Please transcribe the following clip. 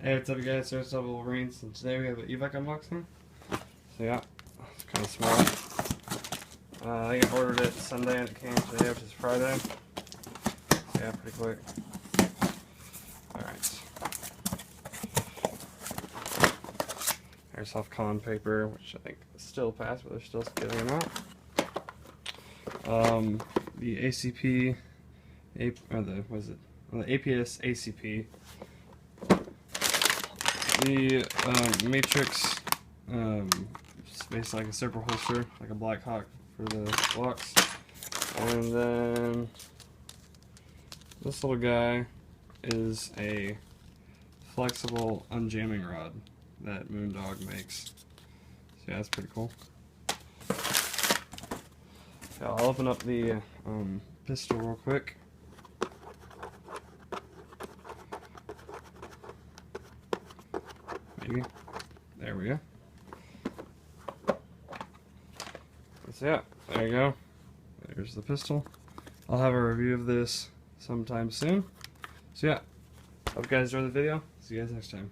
Hey, what's up, you guys? There's Double Wolverines, and today we have an Evike unboxing. So yeah, it's kind of small. I think I ordered it Sunday and it came today, which is Friday. So yeah, pretty quick. Alright. Airsoft con paper, which I think still passed, but they're still getting them out. The ACP, the APS ACP. The Matrix, it's basically like a zipper holster, like a Black Hawk for the blocks. And then this little guy is a flexible unjamming rod that Moondog makes. So yeah, that's pretty cool. Yeah, I'll open up the pistol real quick. Maybe. There we go. So yeah, there you go. There's the pistol. I'll have a review of this sometime soon. So yeah, hope you guys enjoyed the video. See you guys next time.